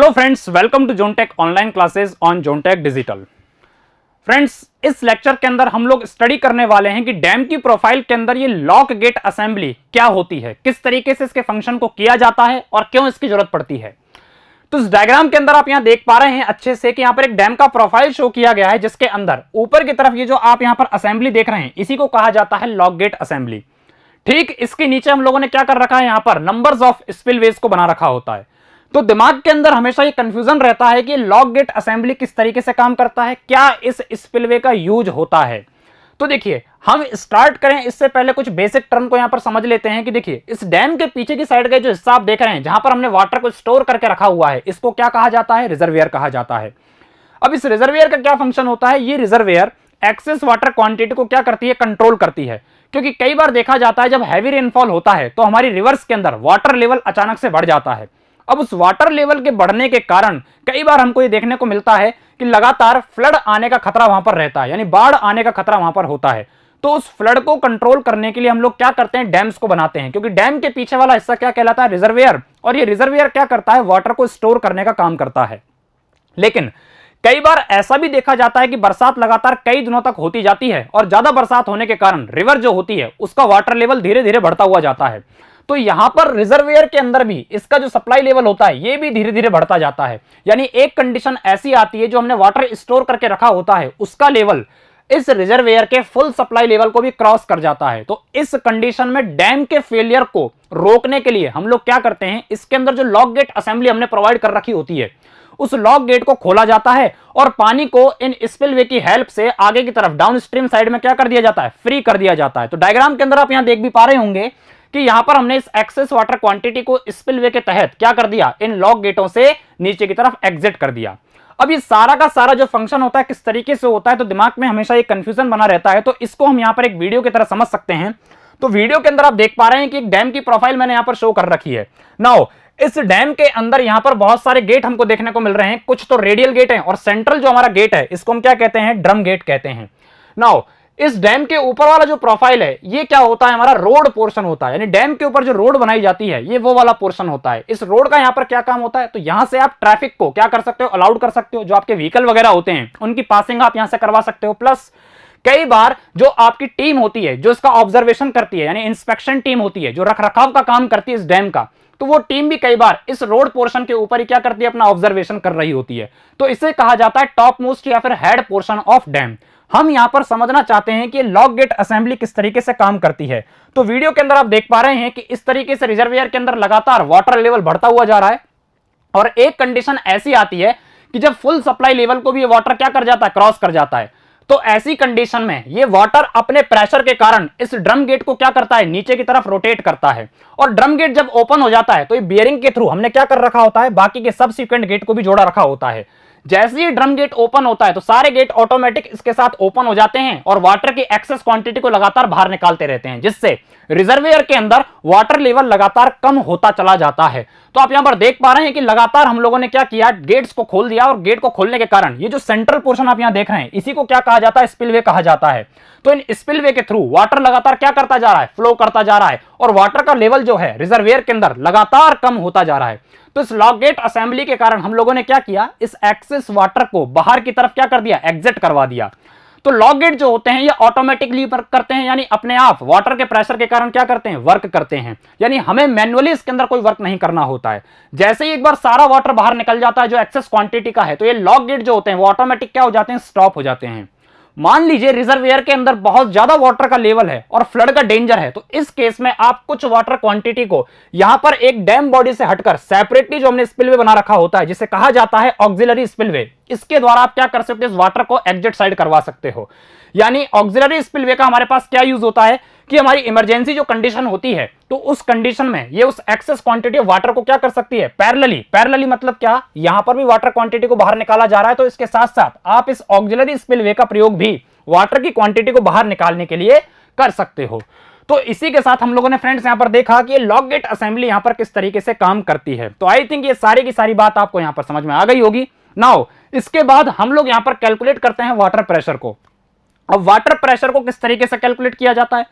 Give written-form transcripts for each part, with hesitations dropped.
Hello friends, welcome to Zonetech online classes on Zonetech digital. Friends, इस lecture के अंदर हम लोग स्टडी करने वाले हैं कि डैम की प्रोफाइल के अंदर ये लॉक गेट असेंबली क्या होती है, किस तरीके से इसके फंक्शन को किया जाता है और क्यों इसकी जरूरत पड़ती है। तो इस डायग्राम के अंदर आप यहां देख पा रहे हैं अच्छे से कि यहां पर एक डैम का प्रोफाइल शो किया गया है, जिसके अंदर ऊपर की तरफ ये जो आप यहां पर असेंबली देख रहे हैं इसी को कहा जाता है लॉक गेट असेंबली। ठीक इसके नीचे हम लोगों ने क्या कर रखा है, यहां पर नंबर्स ऑफ स्पिलवेज को बना रखा होता है। तो दिमाग के अंदर हमेशा ये कंफ्यूजन रहता है कि लॉक गेट असेंबली किस तरीके से काम करता है, क्या इस स्पिलवे का यूज होता है। तो देखिए, हम स्टार्ट करें इससे पहले कुछ बेसिक टर्म को यहां पर समझ लेते हैं कि देखिए, इस डैम के पीछे की साइड का जो हिस्सा आप देख रहे हैं, जहां पर हमने वाटर को स्टोर करके रखा हुआ है, इसको क्या कहा जाता है, रिजर्वियर कहा जाता है। अब इस रिजर्वियर का क्या फंक्शन होता है, ये रिजर्वियर एक्सेस वाटर क्वांटिटी को क्या करती है, कंट्रोल करती है। क्योंकि कई बार देखा जाता है जब हैवी रेनफॉल होता है तो हमारी रिवर्स के अंदर वाटर लेवल अचानक से बढ़ जाता है। अब उस वाटर लेवल के बढ़ने के कारण कई बार हमको ये देखने को मिलता है कि लगातार फ्लड आने का खतरा वहां पर रहता है, यानी बाढ़ आने का खतरा वहां पर होता है। तो उस फ्लड को कंट्रोल करने के लिए हम लोग क्या करते हैं, डैम्स को बनाते हैं, क्योंकि डैम के पीछे वाला हिस्सा क्या कहलाता है, रिजर्वियर। और ये रिजर्वियर क्या करता है, वाटर को स्टोर करने का काम करता है। लेकिन कई बार ऐसा भी देखा जाता है कि बरसात लगातार कई दिनों तक होती जाती है और ज्यादा बरसात होने के कारण रिवर जो होती है उसका वाटर लेवल धीरे धीरे बढ़ता हुआ जाता है। तो यहां पर रिजर्वियर के अंदर भी इसका जो सप्लाई लेवल होता है ये भी धीरे धीरे बढ़ता जाता है। यानी एक कंडीशन ऐसी आती है, जो हमने वाटर स्टोर करके रखा होता है उसका लेवल इस रिजर्वियर के फुल सप्लाई लेवल को भी क्रॉस कर जाता है। तो इस कंडीशन में डैम के फेलियर को रोकने के लिए हम लोग क्या करते हैं, इसके अंदर जो लॉक गेट असेंबली हमने प्रोवाइड कर रखी होती है उस लॉक गेट को खोला जाता है और पानी को इन स्पिलवे की हेल्प से आगे की तरफ डाउनस्ट्रीम साइड में क्या कर दिया जाता है, फ्री कर दिया जाता है। तो डायग्राम के अंदर आप यहां देख भी पा रहे होंगे कि यहां पर हमने इस एक्सेस वाटर क्वांटिटी को स्पिलवे के तहत क्या कर दिया, इन लॉक गेटों से नीचे की तरफ एग्जिट कर दिया। अब ये सारा का सारा जो फंक्शन होता है किस तरीके से होता है, तो दिमाग में हमेशा एक कंफ्यूजन बना रहता है। तो इसको हम यहां पर एक वीडियो की तरह समझ सकते हैं। तो वीडियो के अंदर आप देख पा रहे हैं कि एक डैम की प्रोफाइल मैंने यहां पर शो कर रखी है। नाउ इस डैम के अंदर यहां पर बहुत सारे गेट हमको देखने को मिल रहे हैं। कुछ तो रेडियल गेट हैं और सेंट्रल जो हमारा गेट है इसको हम क्या कहते हैं, ड्रम गेट कहते हैं। नाउ इस डैम के ऊपर वाला जो प्रोफाइल है ये क्या होता है, हमारा रोड पोर्शन होता है। यानी डैम के ऊपर जो रोड बनाई जाती है ये वो वाला पोर्शन होता है। इस रोड का यहां पर क्या काम होता है, तो यहां से आप ट्रैफिक को क्या कर सकते हो, अलाउड कर सकते हो। जो आपके व्हीकल वगैरह होते हैं उनकी पासिंग आप यहां से करवा सकते हो। प्लस कई बार जो आपकी टीम होती है जो इसका ऑब्जर्वेशन करती है, यानी इंस्पेक्शन टीम होती है जो रखरखाव का काम करती है इस डैम का, तो वो टीम भी कई बार इस रोड पोर्शन के ऊपर ही क्या करती है, अपना ऑब्जर्वेशन कर रही होती है। तो इसे कहा जाता है टॉप मोस्ट या फिर हेड पोर्शन ऑफ डैम। हम यहां पर समझना चाहते हैं कि लॉक गेट असेंबली किस तरीके से काम करती है। तो वीडियो के अंदर आप देख पा रहे हैं कि इस तरीके से रिजर्वियर के अंदर लगातार वाटर लेवल बढ़ता हुआ जा रहा है और एक कंडीशन ऐसी आती है कि जब फुल सप्लाई लेवल को भी ये वाटर क्या कर जाता है, क्रॉस कर जाता है। तो ऐसी कंडीशन में ये वाटर अपने प्रेशर के कारण इस ड्रम गेट को क्या करता है, नीचे की तरफ रोटेट करता है। और ड्रम गेट जब ओपन हो जाता है तो ये बियरिंग के थ्रू हमने क्या कर रखा होता है, बाकी के सबसिक्वेंट गेट को भी जोड़ा रखा होता है। जैसे ही ड्रम गेट ओपन होता है तो सारे गेट ऑटोमेटिक इसके साथ ओपन हो जाते हैं और वाटर की एक्सेस क्वांटिटी को लगातार बाहर निकालते रहते हैं, जिससे रिजर्वियर के अंदर वाटर लेवल लगातार कम होता चला जाता है। तो आप यहां पर देख पा रहे हैं कि लगातार हम लोगों ने क्या किया, गेट्स को खोल दिया और गेट को खोलने के कारण ये जो सेंट्रल पोर्शन आप यहां देख रहे हैं इसी को क्या कहा जाता है, स्पिलवे कहा जाता है। तो इन स्पिलवे के थ्रू वाटर लगातार क्या करता जा रहा है, फ्लो करता जा रहा है और वाटर का लेवल जो है रिजर्वियर के अंदर लगातार कम होता जा रहा है। तो इस लॉक गेट असेंबली के कारण हम लोगों ने क्या किया, इस एक्सेस वाटर को बाहर की तरफ क्या कर दिया, एग्जिट करवा दिया। तो लॉक गेट जो होते हैं ये ऑटोमेटिकली वर्क करते हैं, यानी अपने आप वाटर के प्रेशर के कारण क्या करते हैं, वर्क करते हैं। यानी हमें मैन्युअली इसके अंदर कोई वर्क नहीं करना होता है। जैसे ही एक बार सारा वाटर बाहर निकल जाता है जो एक्सेस क्वांटिटी का है, तो ये लॉक गेट जो होते हैं वो ऑटोमेटिक क्या हो जाते हैं, स्टॉप हो जाते हैं। मान लीजिए रिजर्वियर के अंदर बहुत ज्यादा वाटर का लेवल है और फ्लड का डेंजर है, तो इस केस में आप कुछ वाटर क्वांटिटी को यहां पर एक डैम बॉडी से हटकर सेपरेटली जो हमने स्पिलवे बना रखा होता है जिसे कहा जाता है ऑक्सिलरी स्पिलवे, इसके द्वारा आप क्या कर सकते हो, इस वाटर को एग्जिट साइड करवा सकते हो। यानी ऑक्सिलरी स्पिलवे का हमारे पास क्या यूज होता है कि हमारी इमरजेंसी जो कंडीशन होती है तो उस कंडीशन में ये उस एक्सेस क्वांटिटी ऑफ वाटर को क्या कर सकती है, पैरेलली मतलब क्या, यहां पर भी वाटर क्वांटिटी को बाहर निकाला जा रहा है तो इसके साथ साथ आप इस ऑक्सिलरी स्पिलवे का प्रयोग भी वाटर की क्वांटिटी को बाहर निकालने के लिए कर सकते हो। तो इसी के साथ हम लोगों ने फ्रेंड्स यहां पर देखा कि लॉक गेट असेंबली यहां पर किस तरीके से काम करती है। तो आई थिंक ये सारी की सारी बात आपको यहां पर समझ में आ गई होगी। नाउ इसके बाद हम लोग यहां पर कैलकुलेट करते हैं वाटर प्रेशर को। अब वाटर प्रेशर को किस तरीके से कैलकुलेट किया जाता है,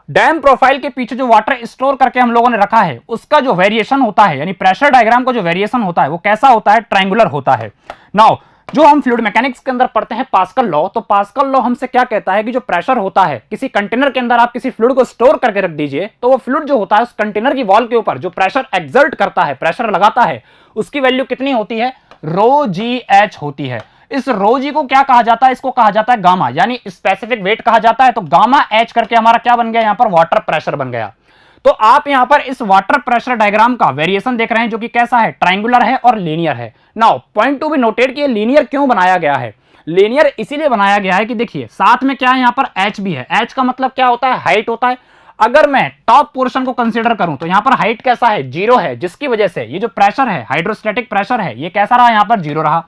डैम प्रोफाइल के पीछे जो वाटर स्टोर करके हम लोगों ने रखा है उसका जो वेरिएशन होता है, यानी प्रेशर डायग्राम का जो वेरिएशन होता है वो कैसा होता है, ट्रायंगुलर होता है। नाउ जो हम फ्लूइड मैकेनिक्स के अंदर पढ़ते हैं पास्कल लॉ, तो पास्कल लॉ हमसे क्या कहता है कि जो प्रेशर होता है किसी कंटेनर के अंदर, आप किसी फ्लूइड को स्टोर करके रख दीजिए, तो वो फ्लूइड जो होता है उस कंटेनर की वॉल के ऊपर जो प्रेशर एक्सर्ट करता है, प्रेशर लगाता है, उसकी वैल्यू कितनी होती है, रो जी एच होती है। इस रो जी को क्या कहा जाता है, इसको कहा जाता है गामा, यानी स्पेसिफिक वेट कहा जाता है। तो गामा एच करके हमारा क्या बन गया, यहां पर वाटर प्रेशर बन गया। तो आप यहां पर इस वाटर प्रेशर डायग्राम का वेरिएशन देख रहे हैं जो कि कैसा है, ट्रायंगुलर है और लीनियर है। Now point to be noted कि ये लीनियर क्यों बनाया गया है, लीनियर इसीलिए बनाया गया है कि देखिए साथ में क्या है, यहां पर एच भी है। एच का मतलब क्या होता है, हाइट होता है। अगर मैं टॉप पोर्शन को कंसीडर करूं तो यहां पर हाइट कैसा है, जीरो है, जिसकी वजह से ये जो प्रेशर है, हाइड्रोस्टैटिक प्रेशर है, ये कैसा रहा, यहां पर जीरो रहा।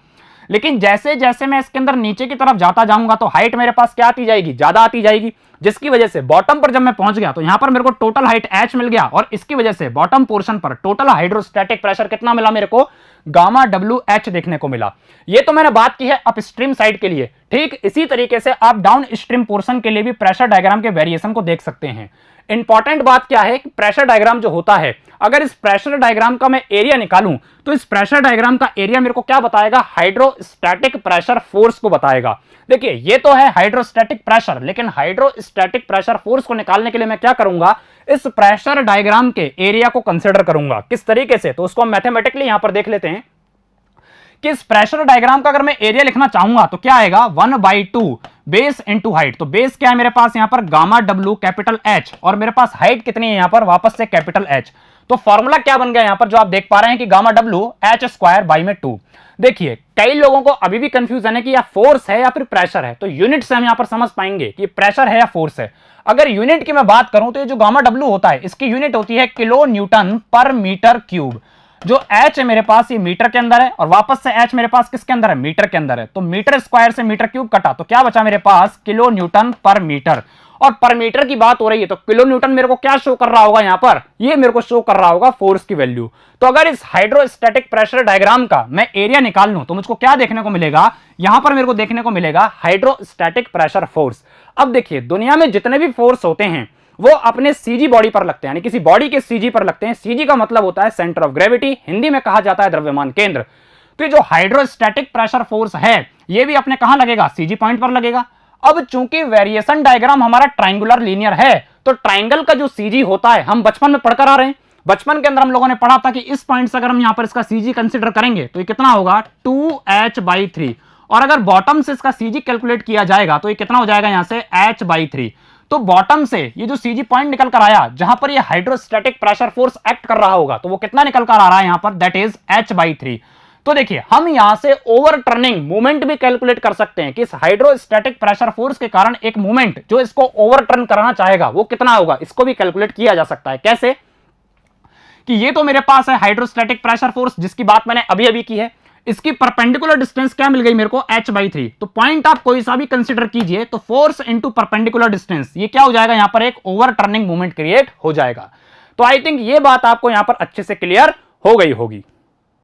लेकिन जैसे जैसे मैं इसके अंदर नीचे की तरफ जाता जाऊंगा तो हाइट मेरे पास क्या आती जाएगी, ज्यादा आती जाएगी, जिसकी वजह से बॉटम पर जब मैं पहुंच गया तो यहां पर मेरे को टोटल हाइट एच मिल गया, और इसकी वजह से बॉटम पोर्शन पर टोटल हाइड्रोस्टैटिक प्रेशर कितना मिला मेरे को, गामा डब्ल्यू एच देखने को मिला। ये तो मैंने बात की है अपस्ट्रीम साइड के लिए। ठीक इसी तरीके से आप डाउन स्ट्रीम पोर्शन के लिए भी प्रेशर डायग्राम के वेरिएशन को देख सकते हैं। इंपॉर्टेंट बात क्या है कि प्रेशर डायग्राम जो होता है, अगर इस प्रेशर डायग्राम का मैं एरिया निकालूं तो इस प्रेशर डायग्राम का एरिया मेरे को क्या बताएगा, हाइड्रोस्टैटिक प्रेशर फोर्स को बताएगा। देखिए ये तो है हाइड्रोस्टैटिक प्रेशर, लेकिन हाइड्रोस्टैटिक प्रेशर फोर्स को निकालने के लिए मैं क्या करूंगा, इस प्रेशर डायग्राम के एरिया को कंसीडर करूंगा। किस तरीके से, तो उसको हम मैथमेटिकली यहां पर देख लेते हैं कि इस प्रेशर डायग्राम का अगर मैं एरिया लिखना चाहूंगा तो क्या आएगा, 1/2 बेस इंटू हाइट। तो बेस क्या है मेरे पास यहां पर, गामा डब्ल्यू कैपिटल एच, और मेरे पास हाइट कितनी है यहां पर, वापस से कैपिटल एच। तो फॉर्मूला क्या बन गया यहां पर, जो आप देख पा रहे हैं कि gamma W H square by में 2। देखिए कई लोगों को अभी भी कंफ्यूजन है कि यह फोर्स है या फिर प्रेशर है, तो यूनिट से हम यहां पर समझ पाएंगे कि प्रेशर है या फोर्स है। अगर यूनिट की मैं बात करूं तो ये जो गामा डब्ल्यू होता है इसकी यूनिट होती है किलो न्यूटन पर मीटर क्यूब। जो h है मेरे पास ये मीटर के अंदर है, और वापस से h मेरे पास किसके अंदर है, मीटर के अंदर है। तो मीटर स्क्वायर से मीटर क्यूब कटा तो क्या बचा मेरे पास, किलो न्यूटन पर मीटर। और पर मीटर की बात हो रही है तो किलो न्यूटन मेरे को क्या शो कर रहा होगा यहां पर, ये मेरे को शो कर रहा होगा फोर्स की वैल्यू। तो अगर इस हाइड्रोस्टैटिक प्रेशर डायग्राम का मैं एरिया निकाल लूं तो मुझको क्या देखने को मिलेगा, यहां पर मेरे को देखने को मिलेगा हाइड्रोस्टैटिक प्रेशर फोर्स। अब देखिए दुनिया में जितने भी फोर्स होते हैं वो अपने सीजी बॉडी पर लगते हैं, यानी किसी बॉडी के सीजी पर लगते हैं। सीजी का मतलब होता है सेंटर ऑफ ग्रेविटी, हिंदी में कहा जाता है द्रव्यमान केंद्र। तो ये जो हाइड्रोस्टैटिक प्रेशर फोर्स है ये भी अपने कहां लगेगा, सीजी पॉइंट पर लगेगा। अब चूंकि वेरिएशन डायग्राम हमारा ट्राइंगुलर लीनियर है तो ट्राइंगल का जो सीजी होता है हम बचपन में पढ़कर आ रहे हैं। बचपन के अंदर हम लोगों ने पढ़ा था कि इस पॉइंट से अगर हम यहां पर इसका सीजी कंसीडर करेंगे तो ये कितना होगा, 2h/3। और अगर बॉटम से इसका सीजी कैलकुलेट किया जाएगा तो ये कितना हो जाएगा यहां से, h/3। तो बॉटम से ये जो सीजी पॉइंट निकल कर आया जहां पर ये हाइड्रोस्टैटिक प्रेशर फोर्स एक्ट कर रहा होगा तो वो कितना निकल कर आ रहा है यहां पर, दैट इज h/3। तो देखिए हम यहां से ओवर टर्निंग मूवमेंट भी कैलकुलेट कर सकते हैं कि इस हाइड्रोस्टैटिक प्रेशर फोर्स के कारण एक मूवमेंट जो इसको ओवर टर्न कराना चाहेगा वो कितना होगा, इसको भी कैलकुलेट किया जा सकता है। कैसे कि ये तो मेरे पास है हाइड्रोस्टैटिक प्रेशर फोर्स जिसकी बात मैंने अभी अभी की है, इसकी परपेंडिकुलर डिस्टेंस क्या मिल गई मेरे को, h/3। तो पॉइंट आप कोई सा भी कंसीडर कीजिए तो फोर्स इंटू परपेंडिकुलर डिस्टेंस ये क्या हो जाएगा, यहां पर एक ओवर टर्निंग मूवमेंट क्रिएट हो जाएगा। तो आई थिंक ये बात आपको यहां पर अच्छे से क्लियर हो गई होगी।